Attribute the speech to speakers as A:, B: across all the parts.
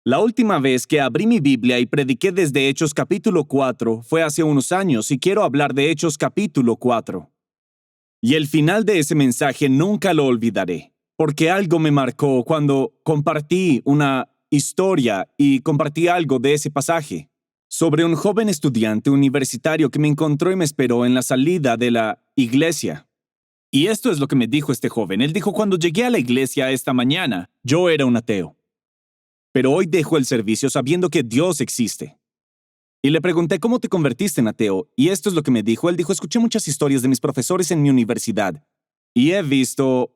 A: La última vez que abrí mi Biblia y prediqué desde Hechos capítulo 4 fue hace unos años y quiero hablar de Hechos capítulo 4. Y el final de ese mensaje nunca lo olvidaré, porque algo me marcó cuando compartí una historia y compartí algo de ese pasaje sobre un joven estudiante universitario que me encontró y me esperó en la salida de la iglesia. Y esto es lo que me dijo este joven. Él dijo: cuando llegué a la iglesia esta mañana, yo era un ateo. Pero hoy dejo el servicio sabiendo que Dios existe. Y le pregunté: ¿cómo te convertiste en ateo? Y esto es lo que me dijo. Él dijo: escuché muchas historias de mis profesores en mi universidad. Y he visto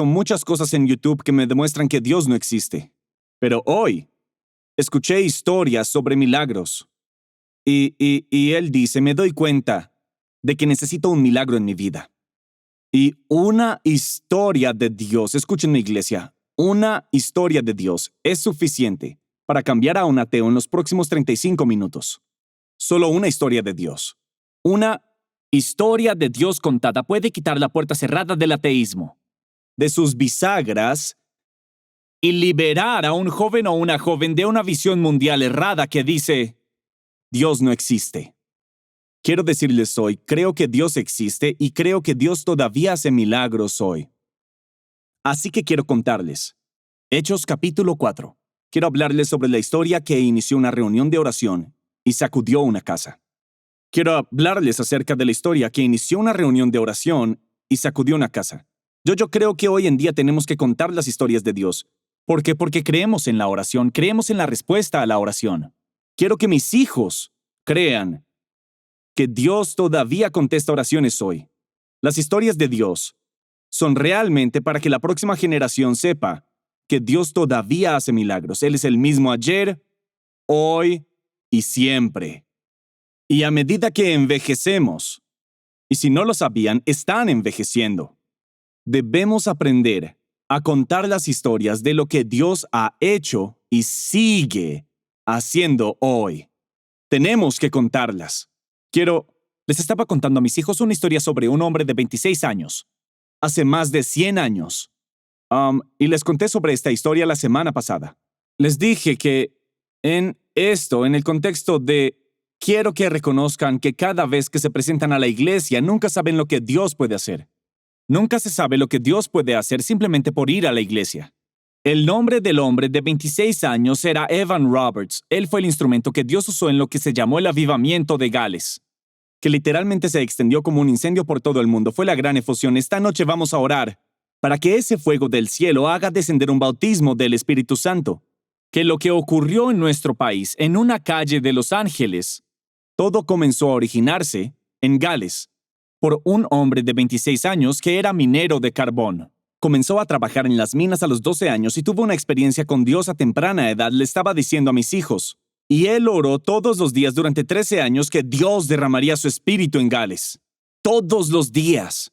A: muchas cosas en YouTube que me demuestran que Dios no existe. Pero hoy escuché historias sobre milagros. Y él dice: me doy cuenta de que necesito un milagro en mi vida. Y una historia de Dios, escúchenme, iglesia, una historia de Dios es suficiente para cambiar a un ateo en los próximos 35 minutos. Solo una historia de Dios. Una historia de Dios contada puede quitar la puerta cerrada del ateísmo, de sus bisagras, y liberar a un joven o una joven de una visión mundial errada que dice: Dios no existe. Quiero decirles hoy, creo que Dios existe y creo que Dios todavía hace milagros hoy. Así que quiero contarles. Hechos capítulo 4. Quiero hablarles sobre la historia que inició una reunión de oración y sacudió una casa. Quiero hablarles acerca de la historia que inició una reunión de oración y sacudió una casa. Yo creo que hoy en día tenemos que contar las historias de Dios. ¿Por qué? Porque creemos en la oración, creemos en la respuesta a la oración. Quiero que mis hijos crean que Dios todavía contesta oraciones hoy. Las historias de Dios son realmente para que la próxima generación sepa que Dios todavía hace milagros. Él es el mismo ayer, hoy y siempre. Y a medida que envejecemos, y si no lo sabían, están envejeciendo, debemos aprender a contar las historias de lo que Dios ha hecho y sigue haciendo hoy. Tenemos que contarlas. Les estaba contando a mis hijos una historia sobre un hombre de 26 años, hace más de 100 años. Y les conté sobre esta historia la semana pasada. Les dije que en el contexto de quiero que reconozcan que cada vez que se presentan a la iglesia, nunca saben lo que Dios puede hacer. Nunca se sabe lo que Dios puede hacer simplemente por ir a la iglesia. El nombre del hombre de 26 años era Evan Roberts. Él fue el instrumento que Dios usó en lo que se llamó el avivamiento de Gales, que literalmente se extendió como un incendio por todo el mundo. Fue la gran efusión. Esta noche vamos a orar para que ese fuego del cielo haga descender un bautismo del Espíritu Santo. Que lo que ocurrió en nuestro país, en una calle de Los Ángeles, todo comenzó a originarse en Gales por un hombre de 26 años que era minero de carbón. Comenzó a trabajar en las minas a los 12 años y tuvo una experiencia con Dios a temprana edad. Le estaba diciendo a mis hijos. Y él oró todos los días durante 13 años que Dios derramaría su espíritu en Gales. Todos los días.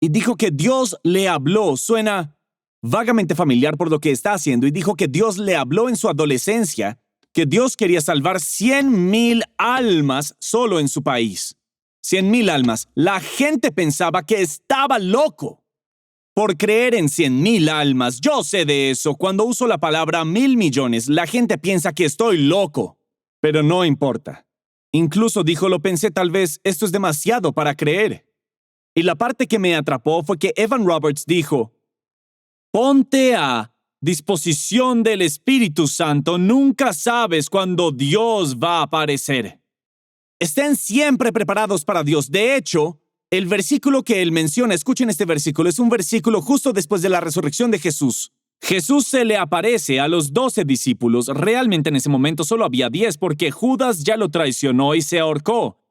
A: Y dijo que Dios le habló. Suena vagamente familiar por lo que está haciendo. Y dijo que Dios le habló en su adolescencia, que Dios quería salvar 100,000 almas solo en su país. 100,000 almas. La gente pensaba que estaba loco por creer en 100,000 almas. Yo sé de eso. Cuando uso la palabra 1,000 millones, la gente piensa que estoy loco. Pero no importa. Incluso dijo: lo pensé, tal vez esto es demasiado para creer. Y la parte que me atrapó fue que Evan Roberts dijo: ponte a disposición del Espíritu Santo. Nunca sabes cuándo Dios va a aparecer. Estén siempre preparados para Dios. De hecho, el versículo que él menciona, escuchen este versículo, es un versículo justo después de la resurrección de Jesús. Jesús se le aparece a los 12 discípulos. Realmente en ese momento solo había 10 porque Judas ya lo traicionó y se ahorcó.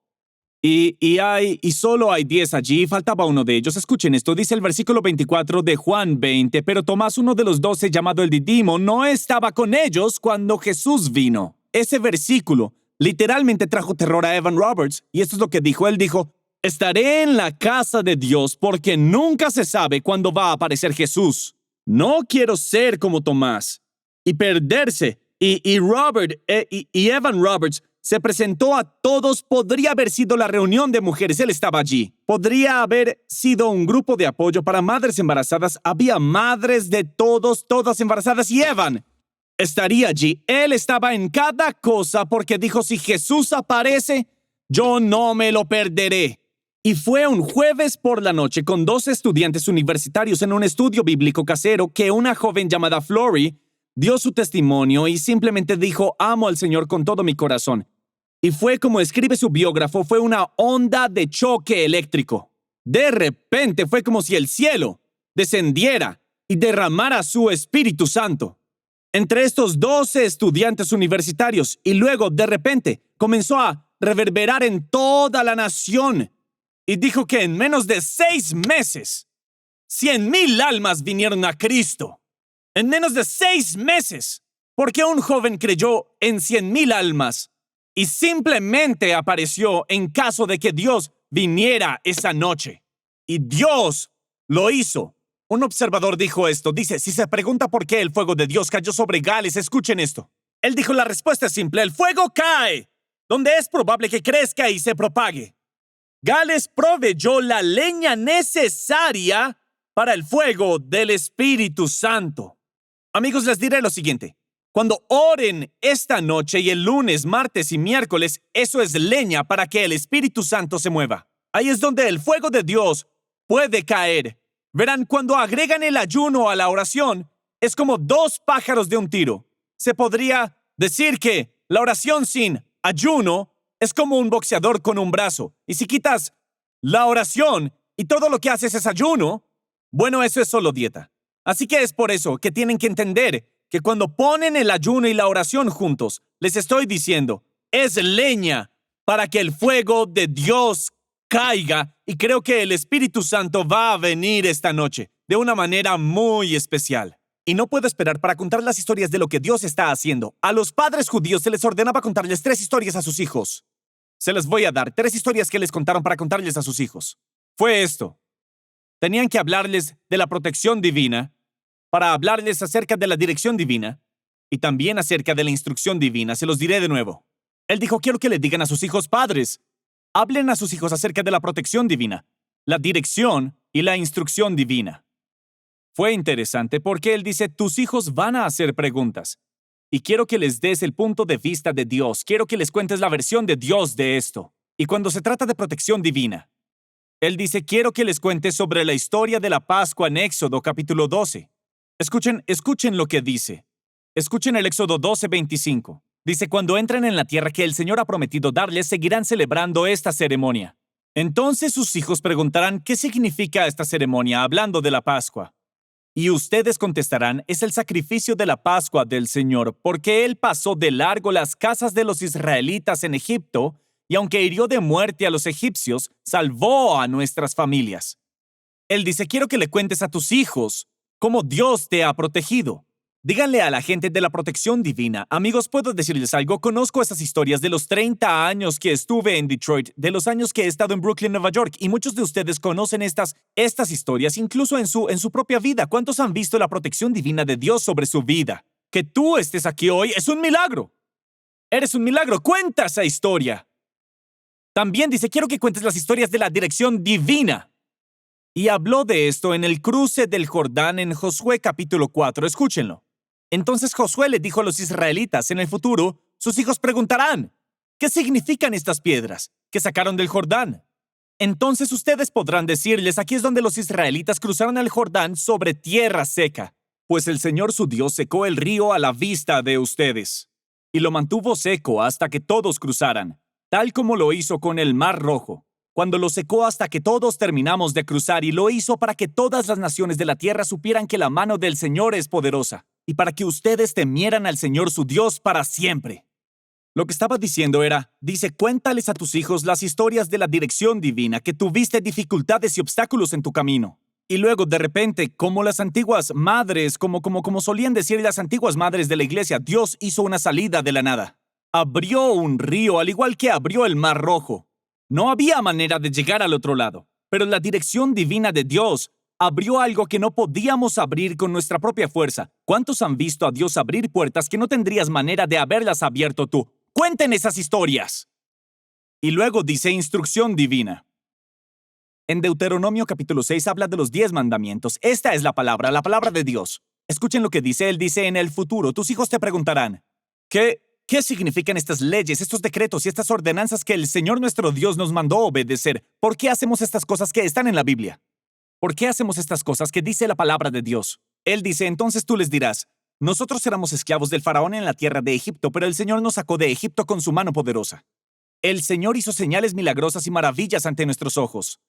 A: Y solo hay 10 allí, faltaba uno de ellos. Escuchen esto, dice el versículo 24 de Juan 20, pero Tomás, uno de los 12, llamado el Didimo, no estaba con ellos cuando Jesús vino. Ese versículo literalmente trajo terror a Evan Roberts, y esto es lo que dijo. Él dijo: estaré en la casa de Dios porque nunca se sabe cuándo va a aparecer Jesús. No quiero ser como Tomás y perderse. Y Evan Roberts se presentó a todos. Podría haber sido la reunión de mujeres. Él estaba allí. Podría haber sido un grupo de apoyo para madres embarazadas. Había madres de todas embarazadas. Y Evan estaría allí. Él estaba en cada cosa porque dijo, si Jesús aparece, yo no me lo perderé. Y fue un jueves por la noche con 2 estudiantes universitarios en un estudio bíblico casero que una joven llamada Flory dio su testimonio y simplemente dijo, amo al Señor con todo mi corazón. Y fue como escribe su biógrafo, fue una onda de choque eléctrico. De repente fue como si el cielo descendiera y derramara su Espíritu Santo entre estos 12 estudiantes universitarios, y luego, de repente, comenzó a reverberar en toda la nación. Y dijo que en menos de 6 meses, 100,000 almas vinieron a Cristo. En menos de 6 meses. Porque un joven creyó en 100,000 almas y simplemente apareció en caso de que Dios viniera esa noche. Y Dios lo hizo. Un observador dijo esto. Dice, si se pregunta por qué el fuego de Dios cayó sobre Gales, escuchen esto. Él dijo, la respuesta es simple. El fuego cae donde es probable que crezca y se propague. Gales proveyó la leña necesaria para el fuego del Espíritu Santo. Amigos, les diré lo siguiente. Cuando oren esta noche y el lunes, martes y miércoles, eso es leña para que el Espíritu Santo se mueva. Ahí es donde el fuego de Dios puede caer. Verán, cuando agregan el ayuno a la oración, es como 2 pájaros de un tiro. Se podría decir que la oración sin ayuno es como un boxeador con un brazo. Y si quitas la oración y todo lo que haces es ayuno, bueno, eso es solo dieta. Así que es por eso que tienen que entender que cuando ponen el ayuno y la oración juntos, les estoy diciendo, es leña para que el fuego de Dios caiga, y creo que el Espíritu Santo va a venir esta noche de una manera muy especial. Y no puedo esperar para contar las historias de lo que Dios está haciendo. A los padres judíos se les ordenaba contarles 3 historias a sus hijos. Se les voy a dar 3 historias que les contaron para contarles a sus hijos. Fue esto. Tenían que hablarles de la protección divina, para hablarles acerca de la dirección divina y también acerca de la instrucción divina. Se los diré de nuevo. Él dijo, quiero que le digan a sus hijos, padres, hablen a sus hijos acerca de la protección divina, la dirección y la instrucción divina. Fue interesante porque él dice, tus hijos van a hacer preguntas. Y quiero que les des el punto de vista de Dios. Quiero que les cuentes la versión de Dios de esto. Y cuando se trata de protección divina, él dice, quiero que les cuente sobre la historia de la Pascua en Éxodo capítulo 12. Escuchen lo que dice. Escuchen el Éxodo 12:25. Dice, cuando entren en la tierra que el Señor ha prometido darles, seguirán celebrando esta ceremonia. Entonces sus hijos preguntarán, ¿qué significa esta ceremonia hablando de la Pascua? Y ustedes contestarán, es el sacrificio de la Pascua del Señor, porque Él pasó de largo las casas de los israelitas en Egipto, y aunque hirió de muerte a los egipcios, salvó a nuestras familias. Él dice, quiero que le cuentes a tus hijos cómo Dios te ha protegido. Díganle a la gente de la protección divina. Amigos, puedo decirles algo. Conozco esas historias de los 30 años que estuve en Detroit, de los años que he estado en Brooklyn, Nueva York, y muchos de ustedes conocen estas historias, incluso en su propia vida. ¿Cuántos han visto la protección divina de Dios sobre su vida? Que tú estés aquí hoy es un milagro. Eres un milagro. Cuenta esa historia. También dice, quiero que cuentes las historias de la dirección divina. Y habló de esto en el cruce del Jordán en Josué capítulo 4. Escúchenlo. Entonces Josué le dijo a los israelitas, en el futuro, sus hijos preguntarán, ¿qué significan estas piedras que sacaron del Jordán? Entonces ustedes podrán decirles, aquí es donde los israelitas cruzaron el Jordán sobre tierra seca, pues el Señor su Dios secó el río a la vista de ustedes, y lo mantuvo seco hasta que todos cruzaran, tal como lo hizo con el Mar Rojo, cuando lo secó hasta que todos terminamos de cruzar, y lo hizo para que todas las naciones de la tierra supieran que la mano del Señor es poderosa, y para que ustedes temieran al Señor su Dios para siempre. Lo que estaba diciendo era, dice, cuéntales a tus hijos las historias de la dirección divina, que tuviste dificultades y obstáculos en tu camino. Y luego, de repente, como las antiguas madres, como solían decir las antiguas madres de la iglesia, Dios hizo una salida de la nada. Abrió un río, al igual que abrió el Mar Rojo. No había manera de llegar al otro lado, pero la dirección divina de Dios abrió algo que no podíamos abrir con nuestra propia fuerza. ¿Cuántos han visto a Dios abrir puertas que no tendrías manera de haberlas abierto tú? Cuenten esas historias. Y luego dice instrucción divina. En Deuteronomio capítulo 6 habla de los 10 mandamientos. Esta es la palabra de Dios. Escuchen lo que dice. Él dice, en el futuro, tus hijos te preguntarán, ¿qué significan estas leyes, estos decretos y estas ordenanzas que el Señor nuestro Dios nos mandó obedecer? ¿Por qué hacemos estas cosas que están en la Biblia? ¿Por qué hacemos estas cosas que dice la palabra de Dios? Él dice, entonces tú les dirás, nosotros éramos esclavos del faraón en la tierra de Egipto, pero el Señor nos sacó de Egipto con su mano poderosa. El Señor hizo señales milagrosas y maravillas ante nuestros ojos.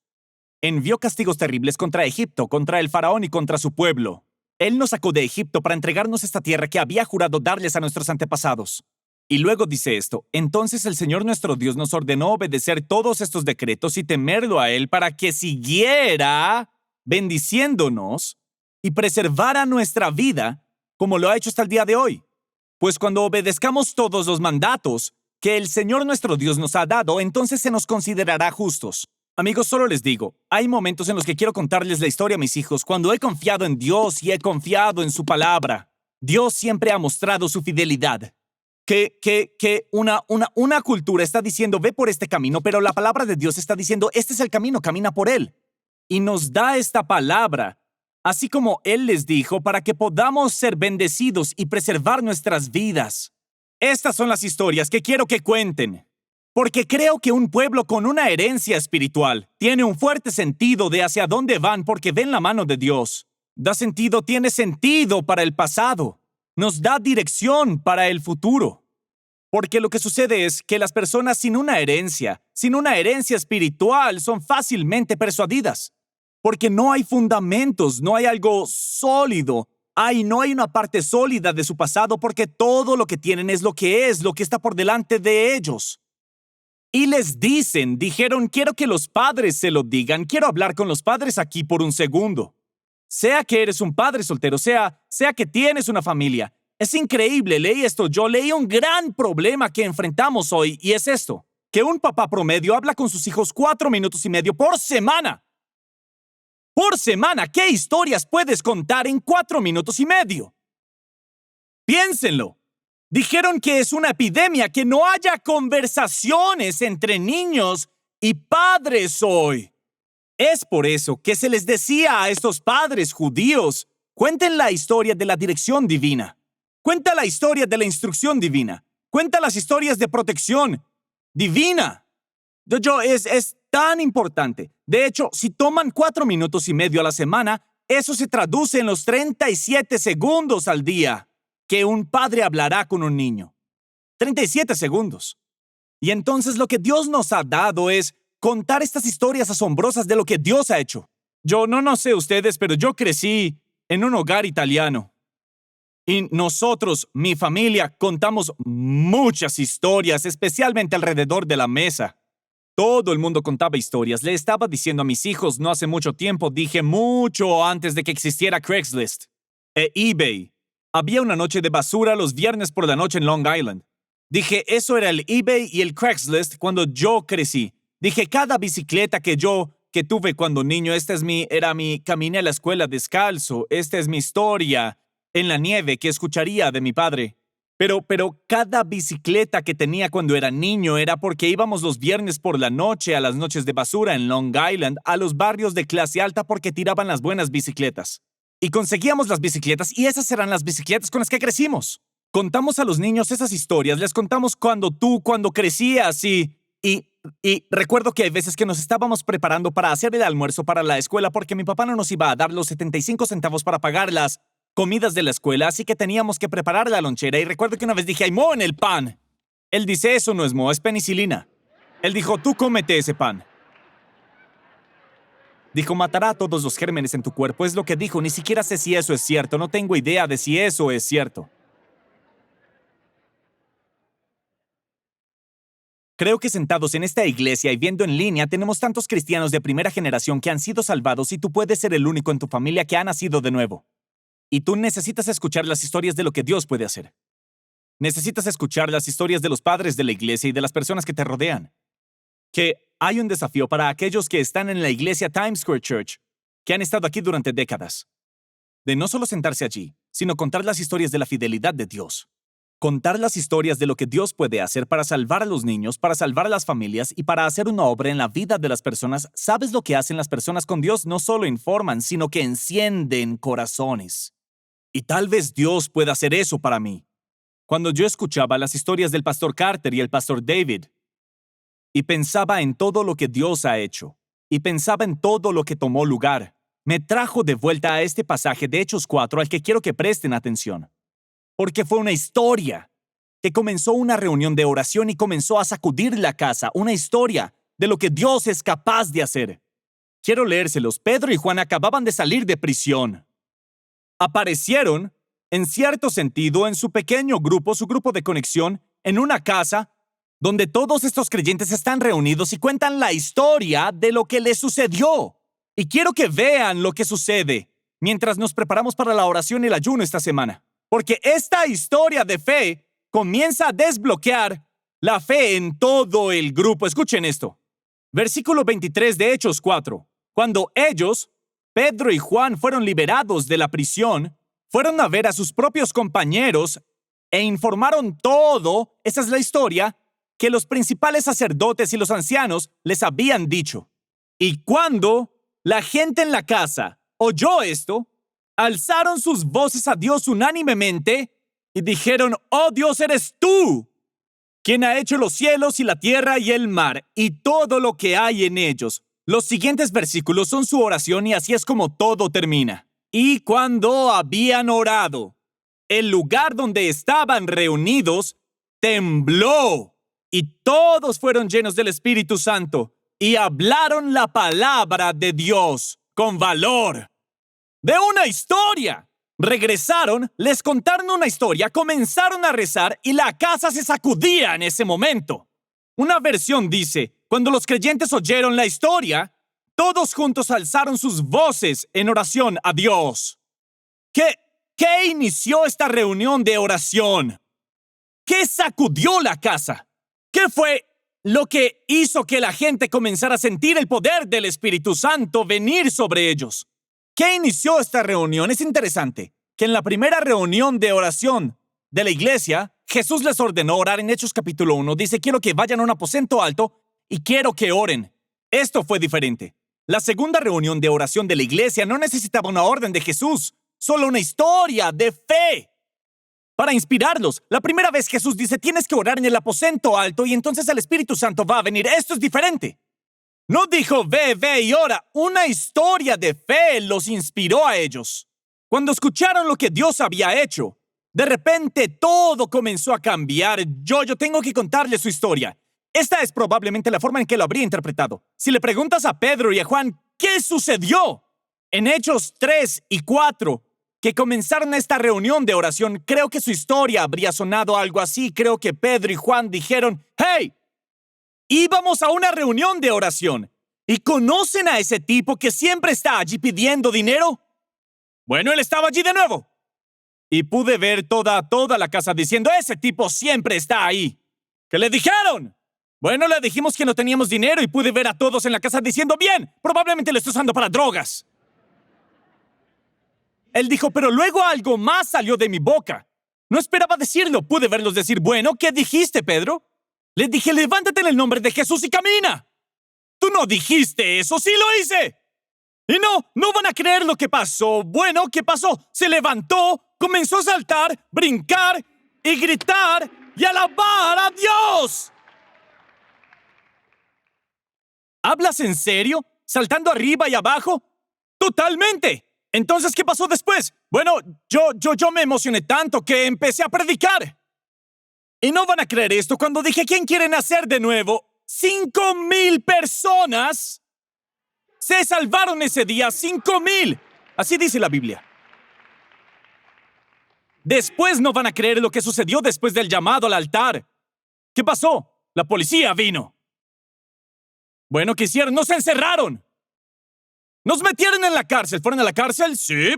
A: Envió castigos terribles contra Egipto, contra el faraón y contra su pueblo. Él nos sacó de Egipto para entregarnos esta tierra que había jurado darles a nuestros antepasados. Y luego dice esto, entonces el Señor nuestro Dios nos ordenó obedecer todos estos decretos y temerlo a Él para que siguiera bendiciéndonos y preservara nuestra vida como lo ha hecho hasta el día de hoy. Pues cuando obedezcamos todos los mandatos que el Señor nuestro Dios nos ha dado, entonces se nos considerará justos. Amigos, solo les digo, hay momentos en los que quiero contarles la historia a mis hijos cuando he confiado en Dios y he confiado en su palabra. Dios siempre ha mostrado su fidelidad. Que una cultura está diciendo, ve por este camino, pero la palabra de Dios está diciendo, este es el camino, camina por él. Y nos da esta palabra, así como Él les dijo, para que podamos ser bendecidos y preservar nuestras vidas. Estas son las historias que quiero que cuenten. Porque creo que un pueblo con una herencia espiritual tiene un fuerte sentido de hacia dónde van porque ven la mano de Dios. Da sentido, tiene sentido para el pasado. Nos da dirección para el futuro. Porque lo que sucede es que las personas sin una herencia espiritual, son fácilmente persuadidas. Porque no hay fundamentos, no hay algo sólido. No hay una parte sólida de su pasado porque todo lo que tienen es lo que está por delante de ellos. Y les dijeron, quiero que los padres se lo digan, quiero hablar con los padres aquí por un segundo. Sea que eres un padre soltero, sea que tienes una familia. Es increíble, leí esto, yo leí un gran problema que enfrentamos hoy y es esto, que un papá promedio habla con sus hijos 4 minutos y medio por semana. Por semana, ¿qué historias puedes contar en 4 minutos y medio? Piénsenlo. Dijeron que es una epidemia que no haya conversaciones entre niños y padres hoy. Es por eso que se les decía a estos padres judíos, cuenten la historia de la dirección divina. Cuenta la historia de la instrucción divina. Cuenta las historias de protección divina. Es tan importante. De hecho, si toman 4 minutos y medio a la semana, eso se traduce en los 37 segundos al día que un padre hablará con un niño. 37 segundos. Y entonces lo que Dios nos ha dado es contar estas historias asombrosas de lo que Dios ha hecho. Yo no sé ustedes, pero yo crecí en un hogar italiano. Y nosotros, mi familia, contamos muchas historias, especialmente alrededor de la mesa. Todo el mundo contaba historias. Le estaba diciendo a mis hijos no hace mucho tiempo, dije mucho antes de que existiera Craigslist e eBay. Había una noche de basura los viernes por la noche en Long Island. Dije, eso era el eBay y el Craigslist cuando yo crecí. Dije, cada bicicleta que tuve cuando niño, caminé a la escuela descalzo, esta es mi historia en la nieve que escucharía de mi padre. Pero cada bicicleta que tenía cuando era niño era porque íbamos los viernes por la noche a las noches de basura en Long Island, a los barrios de clase alta porque tiraban las buenas bicicletas. Y conseguíamos las bicicletas y esas eran las bicicletas con las que crecimos. Contamos a los niños esas historias, les contamos cuando crecías y recuerdo que hay veces que nos estábamos preparando para hacer el almuerzo para la escuela porque mi papá no nos iba a dar los 75 centavos para pagar las comidas de la escuela, así que teníamos que preparar la lonchera y recuerdo que una vez dije, hay moho en el pan. Él dice, eso no es moho, es penicilina. Él dijo, tú cómete ese pan. Dijo, matará a todos los gérmenes en tu cuerpo, es lo que dijo, ni siquiera sé si eso es cierto, no tengo idea de si eso es cierto. Creo que sentados en esta iglesia y viendo en línea tenemos tantos cristianos de primera generación que han sido salvados y tú puedes ser el único en tu familia que ha nacido de nuevo. Y tú necesitas escuchar las historias de lo que Dios puede hacer. Necesitas escuchar las historias de los padres de la iglesia y de las personas que te rodean. Que hay un desafío para aquellos que están en la iglesia Times Square Church, que han estado aquí durante décadas. De no solo sentarse allí, sino contar las historias de la fidelidad de Dios. Contar las historias de lo que Dios puede hacer para salvar a los niños, para salvar a las familias y para hacer una obra en la vida de las personas. ¿Sabes lo que hacen las personas con Dios? No solo informan, sino que encienden corazones. Y tal vez Dios pueda hacer eso para mí. Cuando yo escuchaba las historias del pastor Carter y el pastor David, y pensaba en todo lo que Dios ha hecho, y pensaba en todo lo que tomó lugar, me trajo de vuelta a este pasaje de Hechos 4 al que quiero que presten atención. Porque fue una historia que comenzó una reunión de oración y comenzó a sacudir la casa, una historia de lo que Dios es capaz de hacer. Quiero leérselos. Pedro y Juan acababan de salir de prisión. Aparecieron, en cierto sentido, en su pequeño grupo, su grupo de conexión, en una casa donde todos estos creyentes están reunidos y cuentan la historia de lo que les sucedió. Y quiero que vean lo que sucede mientras nos preparamos para la oración y el ayuno esta semana. Porque esta historia de fe comienza a desbloquear la fe en todo el grupo. Escuchen esto. Versículo 23 de Hechos 4. Cuando ellos, Pedro y Juan, fueron liberados de la prisión, fueron a ver a sus propios compañeros e informaron todo, esa es la historia, que los principales sacerdotes y los ancianos les habían dicho. Y cuando la gente en la casa oyó esto, alzaron sus voces a Dios unánimemente y dijeron: «Oh Dios, eres tú, quien ha hecho los cielos y la tierra y el mar y todo lo que hay en ellos». Los siguientes versículos son su oración y así es como todo termina. Y cuando habían orado, el lugar donde estaban reunidos tembló y todos fueron llenos del Espíritu Santo y hablaron la palabra de Dios con valor. De una historia. Regresaron, les contaron una historia, comenzaron a rezar y la casa se sacudía en ese momento. Una versión dice: cuando los creyentes oyeron la historia, todos juntos alzaron sus voces en oración a Dios. ¿Qué inició esta reunión de oración? ¿Qué sacudió la casa? ¿Qué fue lo que hizo que la gente comenzara a sentir el poder del Espíritu Santo venir sobre ellos? ¿Qué inició esta reunión? Es interesante que en la primera reunión de oración de la iglesia, Jesús les ordenó orar en Hechos capítulo 1. Dice: quiero que vayan a un aposento alto y quiero que oren. Esto fue diferente. La segunda reunión de oración de la iglesia no necesitaba una orden de Jesús, solo una historia de fe. Para inspirarlos, la primera vez Jesús dice: tienes que orar en el aposento alto y entonces el Espíritu Santo va a venir. Esto es diferente. No dijo: ve y ora. Una historia de fe los inspiró a ellos. Cuando escucharon lo que Dios había hecho, de repente todo comenzó a cambiar. Yo tengo que contarles su historia. Esta es probablemente la forma en que lo habría interpretado. Si le preguntas a Pedro y a Juan, ¿qué sucedió? En Hechos 3 y 4, que comenzaron esta reunión de oración, creo que su historia habría sonado algo así. Creo que Pedro y Juan dijeron: «¡Hey! Íbamos a una reunión de oración. ¿Y conocen a ese tipo que siempre está allí pidiendo dinero? Bueno, él estaba allí de nuevo. Y pude ver toda la casa diciendo: ese tipo siempre está ahí». ¿Qué le dijeron? Bueno, le dijimos que no teníamos dinero y pude ver a todos en la casa diciendo: bien, probablemente lo está usando para drogas. Él dijo: pero luego algo más salió de mi boca. No esperaba decirlo. Pude verlos decir: bueno, ¿qué dijiste, Pedro? Le dije: levántate en el nombre de Jesús y camina. Tú no dijiste eso. Sí lo hice. Y no van a creer lo que pasó. Bueno, ¿qué pasó? Se levantó, comenzó a saltar, brincar y gritar y alabar a Dios. ¿Hablas en serio? ¿Saltando arriba y abajo? ¡Totalmente! Entonces, ¿qué pasó después? Bueno, yo me emocioné tanto que empecé a predicar. Y no van a creer esto. Cuando dije: ¿quién quiere nacer de nuevo? 5,000 personas se salvaron ese día. 5,000. Así dice la Biblia. Después no van a creer lo que sucedió después del llamado al altar. ¿Qué pasó? La policía vino. Bueno, ¿qué hicieron? ¡Nos encerraron! ¡Nos metieron en la cárcel! ¿Fueron a la cárcel? Sí.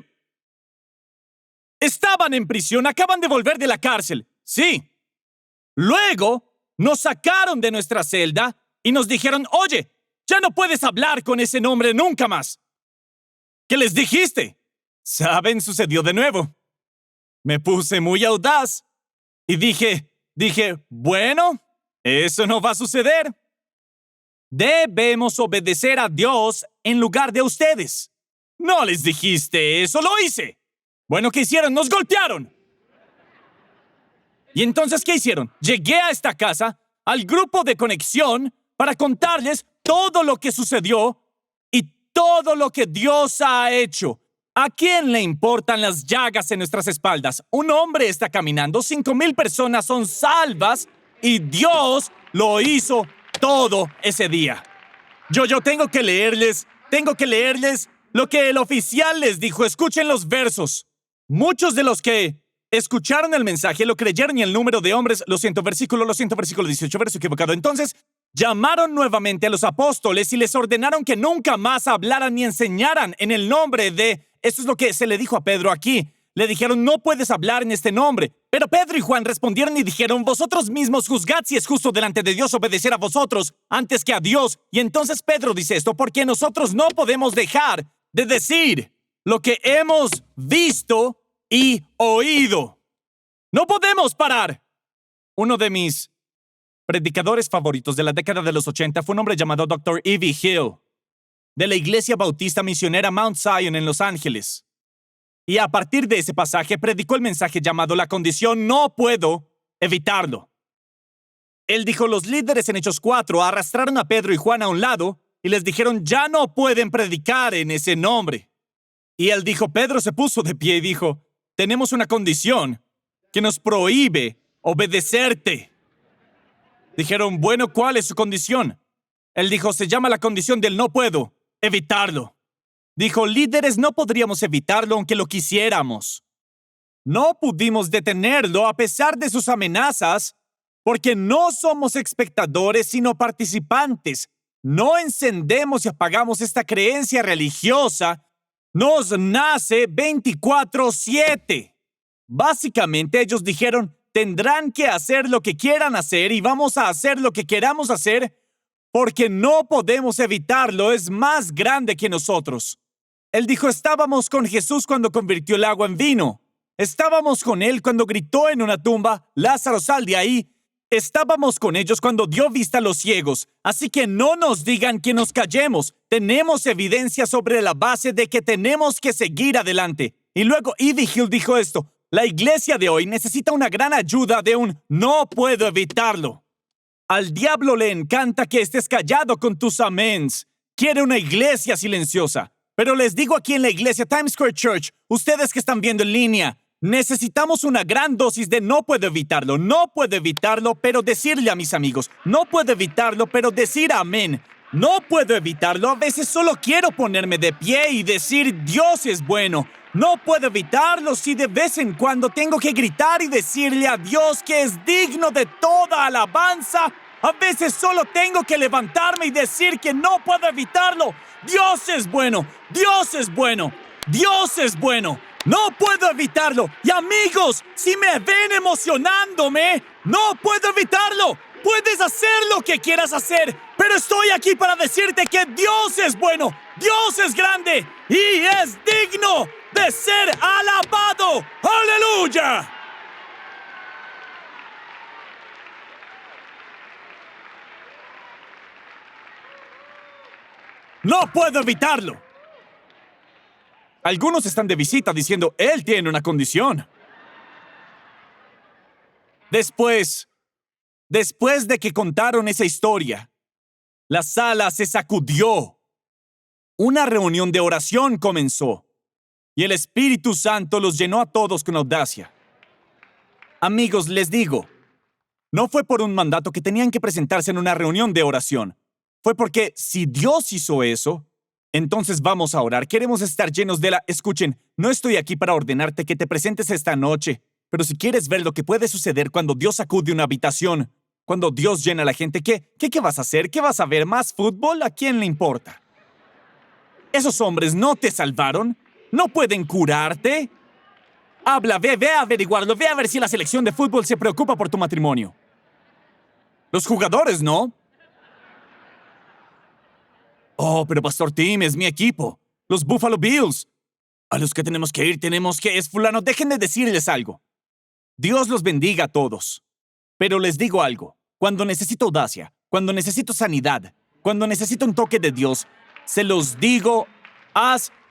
A: Estaban en prisión, acaban de volver de la cárcel. Sí. Luego, nos sacaron de nuestra celda y nos dijeron: oye, ya no puedes hablar con ese nombre nunca más. ¿Qué les dijiste? ¿Saben? Sucedió de nuevo. Me puse muy audaz y dije, bueno, eso no va a suceder. Debemos obedecer a Dios en lugar de ustedes. No les dijiste eso, lo hice. Bueno, ¿qué hicieron? ¡Nos golpearon! Y entonces, ¿qué hicieron? Llegué a esta casa, al grupo de conexión, para contarles todo lo que sucedió y todo lo que Dios ha hecho. ¿A quién le importan las llagas en nuestras espaldas? Un hombre está caminando, 5,000 personas son salvas y Dios lo hizo todo ese día. Yo tengo que leerles lo que el oficial les dijo. Escuchen los versos. Muchos de los que escucharon el mensaje lo creyeron y el número de hombres, versículo 18, verso equivocado. Entonces, llamaron nuevamente a los apóstoles y les ordenaron que nunca más hablaran ni enseñaran en el nombre de... Eso es lo que se le dijo a Pedro aquí. Le dijeron, no puedes hablar en este nombre. Pero Pedro y Juan respondieron y dijeron, vosotros mismos juzgad si es justo delante de Dios obedecer a vosotros antes que a Dios. Y entonces Pedro dice esto, porque nosotros no podemos dejar de decir lo que hemos visto y oído. No podemos parar. Uno de mis predicadores favoritos de la década de los 80 fue un hombre llamado Dr. E.V. Hill, de la Iglesia Bautista Misionera Mount Zion en Los Ángeles. Y a partir de ese pasaje predicó el mensaje llamado La condición no puedo evitarlo. Él dijo, los líderes en Hechos 4 arrastraron a Pedro y Juan a un lado y les dijeron, ya no pueden predicar en ese nombre. Y él dijo, Pedro se puso de pie y dijo, tenemos una condición que nos prohíbe obedecerte. Dijeron, bueno, ¿cuál es su condición? Él dijo, se llama la condición del no puedo evitarlo. Dijo, líderes, no podríamos evitarlo aunque lo quisiéramos. No pudimos detenerlo a pesar de sus amenazas, porque no somos espectadores sino participantes. No encendemos y apagamos esta creencia religiosa. Nos nace 24/7. Básicamente ellos dijeron, tendrán que hacer lo que quieran hacer y vamos a hacer lo que queramos hacer porque no podemos evitarlo, es más grande que nosotros. Él dijo, estábamos con Jesús cuando convirtió el agua en vino. Estábamos con él cuando gritó en una tumba, Lázaro, sal de ahí. Estábamos con ellos cuando dio vista a los ciegos. Así que no nos digan que nos callemos. Tenemos evidencia sobre la base de que tenemos que seguir adelante. Y luego E.V. Hill dijo esto, la iglesia de hoy necesita una gran ayuda de un no puedo evitarlo. Al diablo le encanta que estés callado con tus améns. Quiere una iglesia silenciosa. Pero les digo aquí en la iglesia Times Square Church, ustedes que están viendo en línea, necesitamos una gran dosis de no puedo evitarlo, pero decirle a mis amigos, no puedo evitarlo, pero decir amén. No puedo evitarlo, a veces solo quiero ponerme de pie y decir Dios es bueno. No puedo evitarlo si de vez en cuando tengo que gritar y decirle a Dios que es digno de toda alabanza. A veces solo tengo que levantarme y decir que no puedo evitarlo. Dios es bueno, Dios es bueno, Dios es bueno. No puedo evitarlo. Y amigos, si me ven emocionándome, no puedo evitarlo. Puedes hacer lo que quieras hacer, pero estoy aquí para decirte que Dios es bueno, Dios es grande y es digno de ser alabado. ¡Aleluya! No puedo evitarlo. Algunos están de visita diciendo, él tiene una condición. Después de que contaron esa historia, la sala se sacudió. Una reunión de oración comenzó y el Espíritu Santo los llenó a todos con audacia. Amigos, les digo, no fue por un mandato que tenían que presentarse en una reunión de oración. Fue porque si Dios hizo eso, entonces vamos a orar. Queremos estar llenos de la... Escuchen, no estoy aquí para ordenarte que te presentes esta noche, pero si quieres ver lo que puede suceder cuando Dios sacude una habitación, cuando Dios llena a la gente, ¿qué vas a hacer? ¿Qué vas a ver? ¿Más fútbol? ¿A quién le importa? ¿Esos hombres no te salvaron? ¿No pueden curarte? Habla, ve a averiguarlo, ve a ver si la selección de fútbol se preocupa por tu matrimonio. Los jugadores, ¿no? Oh, pero Pastor Tim, es mi equipo. Los Buffalo Bills. A los que tenemos que ir, es fulano. Dejen de decirles algo. Dios los bendiga a todos. Pero les digo algo. Cuando necesito audacia, cuando necesito sanidad, cuando necesito un toque de Dios, se los digo,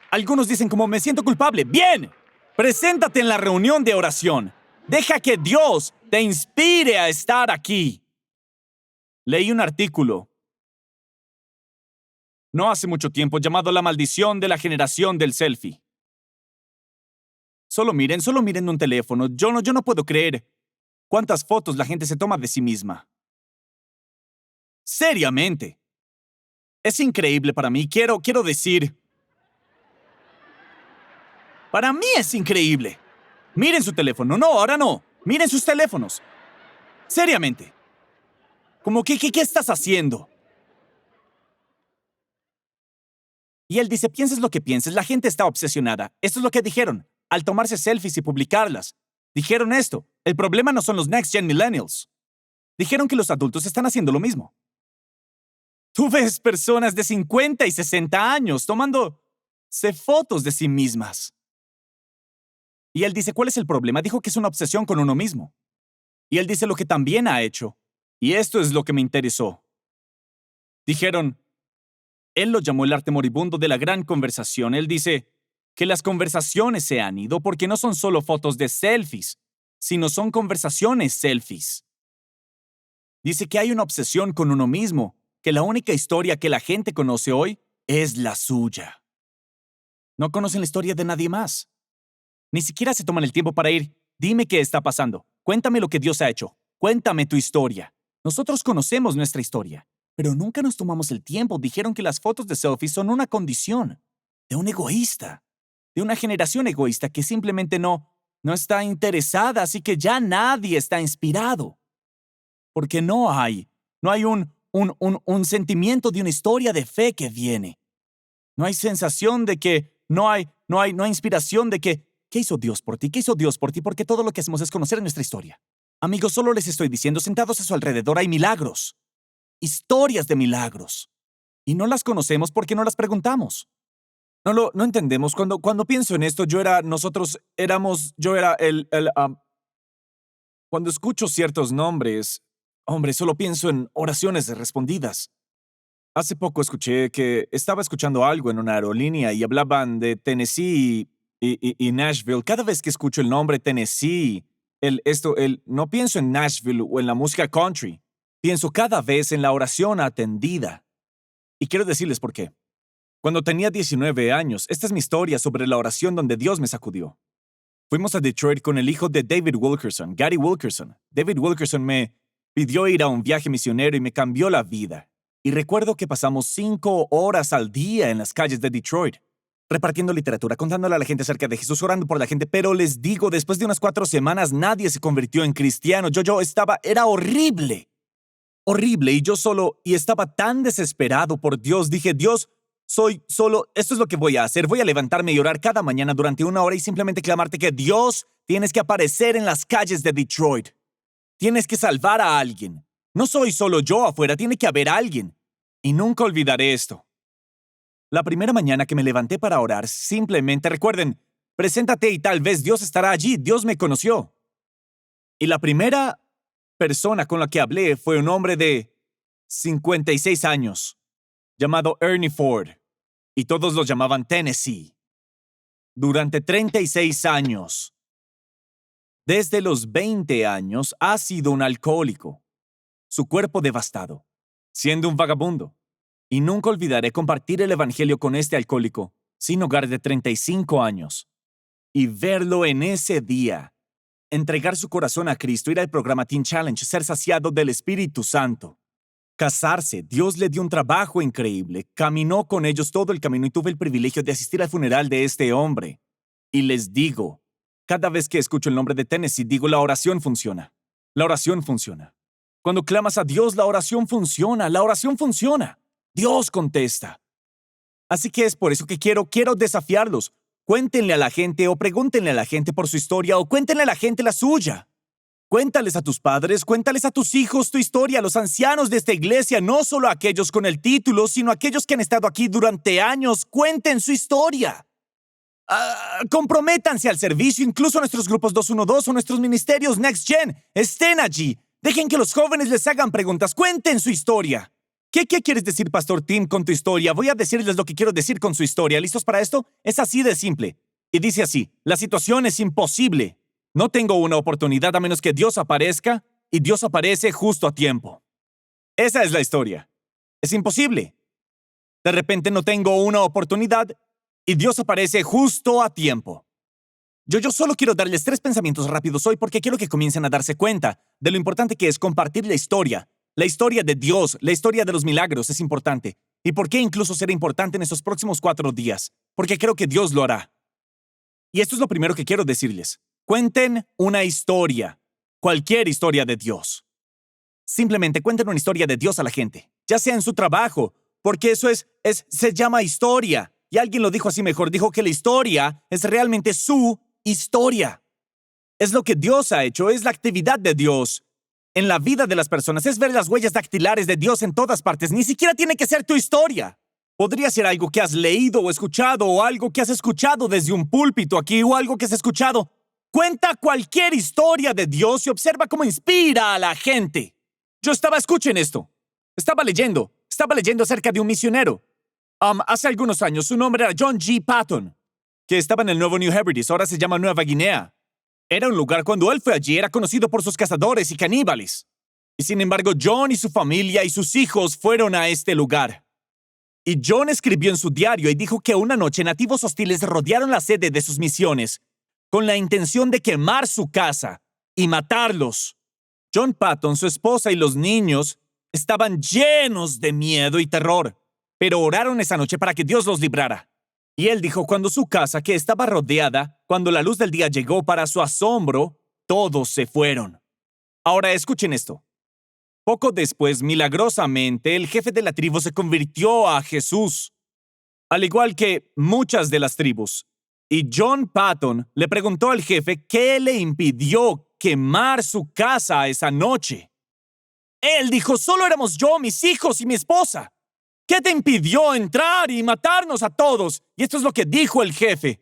A: algunos dicen como me siento culpable. ¡Bien! Preséntate en la reunión de oración. Deja que Dios te inspire a estar aquí. Leí un artículo no hace mucho tiempo llamado La maldición de la generación del selfie. Solo miren un teléfono. Yo no puedo creer cuántas fotos la gente se toma de sí misma. Seriamente. Es increíble para mí. Quiero decir... Para mí es increíble. Miren su teléfono. No, ahora no. Miren sus teléfonos. Seriamente. Como que, ¿qué estás haciendo? Y él dice, pienses lo que pienses, la gente está obsesionada. Esto es lo que dijeron, al tomarse selfies y publicarlas. Dijeron esto, el problema no son los Next Gen Millennials. Dijeron que los adultos están haciendo lo mismo. Tú ves personas de 50 y 60 años tomándose fotos de sí mismas. Y él dice, ¿cuál es el problema? Dijo que es una obsesión con uno mismo. Y él dice lo que también ha hecho. Y esto es lo que me interesó. Dijeron, él lo llamó el arte moribundo de la gran conversación. Él dice que las conversaciones se han ido porque no son solo fotos de selfies, sino son conversaciones selfies. Dice que hay una obsesión con uno mismo, que la única historia que la gente conoce hoy es la suya. No conocen la historia de nadie más. Ni siquiera se toman el tiempo para ir, dime qué está pasando, cuéntame lo que Dios ha hecho, cuéntame tu historia. Nosotros conocemos nuestra historia, pero nunca nos tomamos el tiempo. Dijeron que las fotos de selfies son una condición de un egoísta, de una generación egoísta que simplemente no está interesada, así que ya nadie está inspirado. Porque no hay un sentimiento de una historia de fe que viene. No hay sensación de que, no hay inspiración de que, ¿qué hizo Dios por ti? ¿Qué hizo Dios por ti? Porque todo lo que hacemos es conocer nuestra historia. Amigos, solo les estoy diciendo, sentados a su alrededor hay milagros. Historias de milagros. Y no las conocemos porque no las preguntamos. No entendemos. Cuando pienso en esto, cuando escucho ciertos nombres, hombre, solo pienso en oraciones respondidas. Hace poco escuché que estaba escuchando algo en una aerolínea y hablaban de Tennessee y Nashville. Cada vez que escucho el nombre Tennessee, no pienso en Nashville o en la música country. Pienso cada vez en la oración atendida. Y quiero decirles por qué. Cuando tenía 19 años, esta es mi historia sobre la oración donde Dios me sacudió. Fuimos a Detroit con el hijo de David Wilkerson, Gary Wilkerson. David Wilkerson me pidió ir a un viaje misionero y me cambió la vida. Y recuerdo que pasamos 5 horas al día en las calles de Detroit, repartiendo literatura, contándole a la gente acerca de Jesús, orando por la gente. Pero les digo, después de unas 4 semanas, nadie se convirtió en cristiano. Era horrible. Horrible, y estaba tan desesperado por Dios. Dije, Dios, esto es lo que voy a hacer. Voy a levantarme y orar cada mañana durante 1 hora y simplemente clamarte que Dios, tienes que aparecer en las calles de Detroit. Tienes que salvar a alguien. No soy solo yo afuera, tiene que haber alguien. Y nunca olvidaré esto. La primera mañana que me levanté para orar, simplemente recuerden, preséntate y tal vez Dios estará allí. Dios me conoció. Y la primera persona con la que hablé fue un hombre de 56 años, llamado Ernie Ford, y todos lo llamaban Tennessee. Durante 36 años, desde los 20 años, ha sido un alcohólico, su cuerpo devastado, siendo un vagabundo. Y nunca olvidaré compartir el evangelio con este alcohólico, sin hogar de 35 años, y verlo en ese día, entregar su corazón a Cristo, ir al programa Teen Challenge, ser saciado del Espíritu Santo. Casarse, Dios le dio un trabajo increíble, caminó con ellos todo el camino y tuve el privilegio de asistir al funeral de este hombre. Y les digo, cada vez que escucho el nombre de Tennessee, digo, la oración funciona. La oración funciona. Cuando clamas a Dios, la oración funciona. La oración funciona. Dios contesta. Así que es por eso que quiero desafiarlos. Cuéntenle a la gente o pregúntenle a la gente por su historia o cuéntenle a la gente la suya. Cuéntales a tus padres, cuéntales a tus hijos tu historia, a los ancianos de esta iglesia, no solo a aquellos con el título, sino a aquellos que han estado aquí durante años. Cuenten su historia. Comprométanse al servicio, incluso nuestros grupos 212 o nuestros ministerios Next Gen. Estén allí. Dejen que los jóvenes les hagan preguntas. Cuenten su historia. ¿Qué quieres decir, Pastor Tim, con tu historia? Voy a decirles lo que quiero decir con su historia. ¿Listos para esto? Es así de simple. Y dice así, la situación es imposible. No tengo una oportunidad a menos que Dios aparezca, y Dios aparece justo a tiempo. Esa es la historia. Es imposible. De repente no tengo una oportunidad, y Dios aparece justo a tiempo. Yo solo quiero darles 3 pensamientos rápidos hoy porque quiero que comiencen a darse cuenta de lo importante que es compartir la historia. La historia de Dios, la historia de los milagros es importante. ¿Y por qué incluso será importante en estos próximos 4 días? Porque creo que Dios lo hará. Y esto es lo primero que quiero decirles. Cuenten una historia. Cualquier historia de Dios. Simplemente cuenten una historia de Dios a la gente. Ya sea en su trabajo, porque eso se llama historia. Y alguien lo dijo así mejor. Dijo que la historia es realmente su historia. Es lo que Dios ha hecho, es la actividad de Dios en la vida de las personas, es ver las huellas dactilares de Dios en todas partes. Ni siquiera tiene que ser tu historia. Podría ser algo que has leído o escuchado, o algo que has escuchado desde un púlpito aquí, o algo que has escuchado. Cuenta cualquier historia de Dios y observa cómo inspira a la gente. Escuchen esto. Estaba leyendo acerca de un misionero. Hace algunos años, su nombre era John G. Patton, que estaba en el Nuevo New Hebrides, ahora se llama Nueva Guinea. Era un lugar, cuando él fue allí, era conocido por sus cazadores y caníbales. Y sin embargo, John y su familia y sus hijos fueron a este lugar. Y John escribió en su diario y dijo que una noche nativos hostiles rodearon la sede de sus misiones con la intención de quemar su casa y matarlos. John Patton, su esposa y los niños estaban llenos de miedo y terror, pero oraron esa noche para que Dios los librara. Y él dijo, cuando su casa, que estaba rodeada, cuando la luz del día llegó, para su asombro, todos se fueron. Ahora escuchen esto. Poco después, milagrosamente, el jefe de la tribu se convirtió a Jesús, al igual que muchas de las tribus. Y John Patton le preguntó al jefe qué le impidió quemar su casa esa noche. Él dijo, solo éramos yo, mis hijos y mi esposa. ¿Qué te impidió entrar y matarnos a todos? Y esto es lo que dijo el jefe.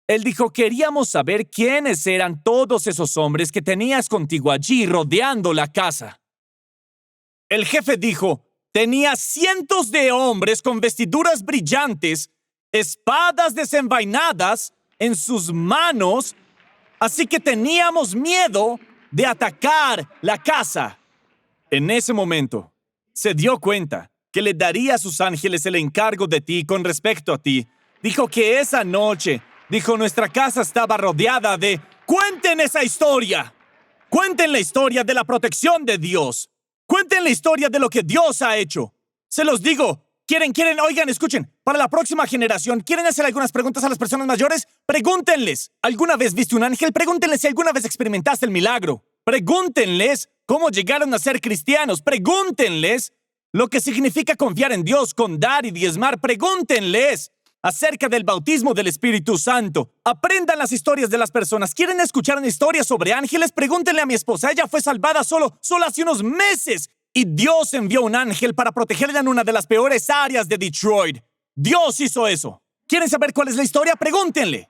A: Él dijo, queríamos saber quiénes eran todos esos hombres que tenías contigo allí rodeando la casa. El jefe dijo, tenía cientos de hombres con vestiduras brillantes, espadas desenvainadas en sus manos, así que teníamos miedo de atacar la casa. En ese momento, se dio cuenta que le daría a sus ángeles el encargo de ti con respecto a ti. Dijo que esa noche, nuestra casa estaba rodeada de... ¡Cuenten esa historia! ¡Cuenten la historia de la protección de Dios! ¡Cuenten la historia de lo que Dios ha hecho! Se los digo, oigan, escuchen, para la próxima generación, ¿quieren hacer algunas preguntas a las personas mayores? Pregúntenles, ¿alguna vez viste un ángel? Pregúntenles si alguna vez experimentaste el milagro. Pregúntenles cómo llegaron a ser cristianos. Pregúntenles lo que significa confiar en Dios con dar y diezmar. Pregúntenles acerca del bautismo del Espíritu Santo. Aprendan las historias de las personas. ¿Quieren escuchar una historia sobre ángeles? Pregúntenle a mi esposa. Ella fue salvada solo hace unos meses. Y Dios envió un ángel para protegerla en una de las peores áreas de Detroit. Dios hizo eso. ¿Quieren saber cuál es la historia? Pregúntenle.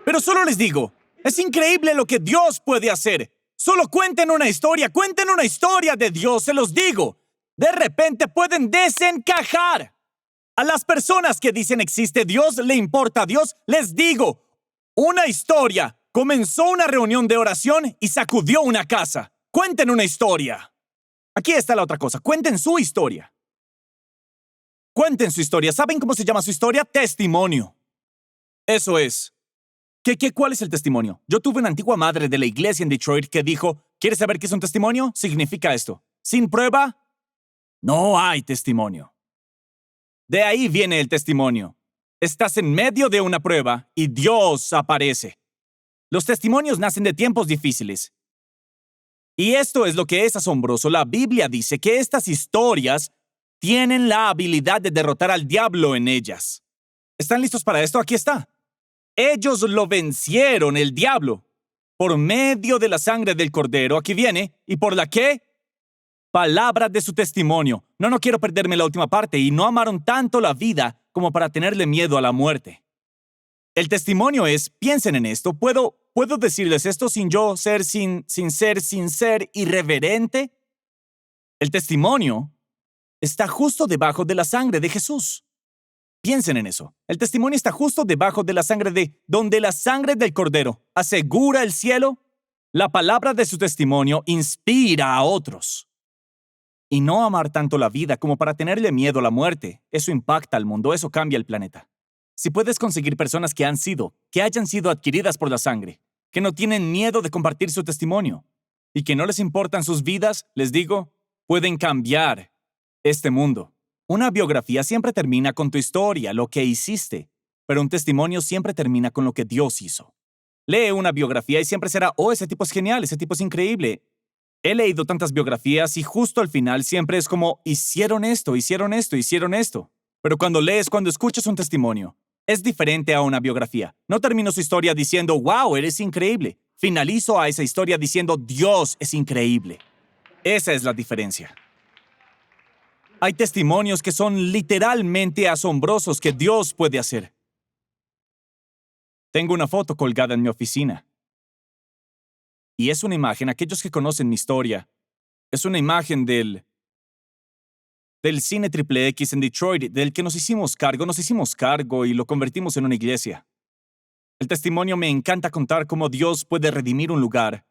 A: Pero solo les digo, es increíble lo que Dios puede hacer. Solo cuenten una historia de Dios, se los digo. De repente pueden desencajar. A las personas que dicen existe Dios, le importa a Dios, les digo, una historia comenzó una reunión de oración y sacudió una casa. Cuenten una historia. Aquí está la otra cosa, cuenten su historia. Cuenten su historia. ¿Saben cómo se llama su historia? Testimonio. Eso es. ¿Cuál es el testimonio? Yo tuve una antigua madre de la iglesia en Detroit que dijo, ¿quieres saber qué es un testimonio? Significa esto. Sin prueba, no hay testimonio. De ahí viene el testimonio. Estás en medio de una prueba y Dios aparece. Los testimonios nacen de tiempos difíciles. Y esto es lo que es asombroso. La Biblia dice que estas historias tienen la habilidad de derrotar al diablo en ellas. ¿Están listos para esto? Aquí está. Ellos lo vencieron, el diablo, por medio de la sangre del Cordero. Aquí viene. ¿Y por la qué? Palabra de su testimonio. No quiero perderme la última parte. Y no amaron tanto la vida como para tenerle miedo a la muerte. El testimonio es, piensen en esto, ¿puedo decirles esto sin ser irreverente? El testimonio está justo debajo de la sangre de Jesús. Piensen en eso. El testimonio está justo debajo de la sangre donde la sangre del Cordero asegura el cielo. La palabra de su testimonio inspira a otros. Y no amar tanto la vida como para tenerle miedo a la muerte. Eso impacta al mundo, eso cambia el planeta. Si puedes conseguir personas que hayan sido adquiridas por la sangre, que no tienen miedo de compartir su testimonio, y que no les importan sus vidas, les digo, pueden cambiar este mundo. Una biografía siempre termina con tu historia, lo que hiciste, pero un testimonio siempre termina con lo que Dios hizo. Lee una biografía y siempre será, oh, ese tipo es genial, ese tipo es increíble. He leído tantas biografías y justo al final siempre es como, hicieron esto, hicieron esto, hicieron esto. Pero cuando escuchas un testimonio, es diferente a una biografía. No termino su historia diciendo, wow, eres increíble. Finalizo a esa historia diciendo, Dios es increíble. Esa es la diferencia. Hay testimonios que son literalmente asombrosos que Dios puede hacer. Tengo una foto colgada en mi oficina. Y es una imagen, aquellos que conocen mi historia, es una imagen del cine triple X en Detroit, del que nos hicimos cargo y lo convertimos en una iglesia. El testimonio me encanta contar cómo Dios puede redimir un lugar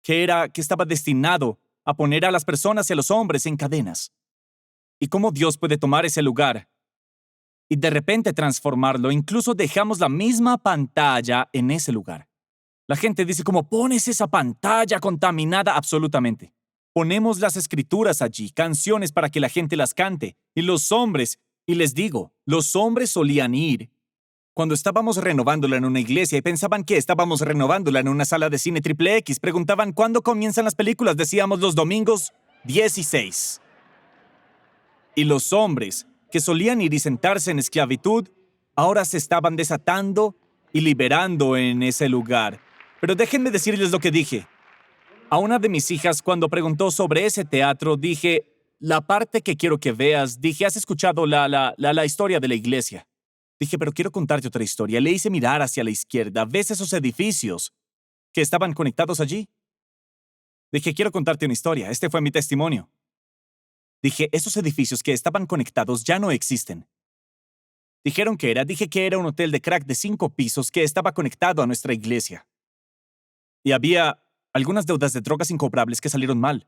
A: que estaba destinado a poner a las personas y a los hombres en cadenas. Y cómo Dios puede tomar ese lugar y de repente transformarlo. Incluso dejamos la misma pantalla en ese lugar. La gente dice, ¿cómo pones esa pantalla contaminada? Absolutamente. Ponemos las escrituras allí, canciones para que la gente las cante. Y los hombres solían ir cuando estábamos renovándola en una iglesia y pensaban que estábamos renovándola en una sala de cine triple X. Preguntaban, ¿cuándo comienzan las películas? Decíamos los domingos 16. Y los hombres que solían ir y sentarse en esclavitud, ahora se estaban desatando y liberando en ese lugar. Pero déjenme decirles lo que dije. A una de mis hijas, cuando preguntó sobre ese teatro, dije, la parte que quiero que veas, dije, ¿has escuchado la historia de la iglesia? Dije, pero quiero contarte otra historia. Le hice mirar hacia la izquierda. ¿Ves esos edificios que estaban conectados allí? Dije, quiero contarte una historia. Este fue mi testimonio. Dije, esos edificios que estaban conectados ya no existen. Dije que era un hotel de crack de 5 pisos que estaba conectado a nuestra iglesia. Y había algunas deudas de drogas incobrables que salieron mal.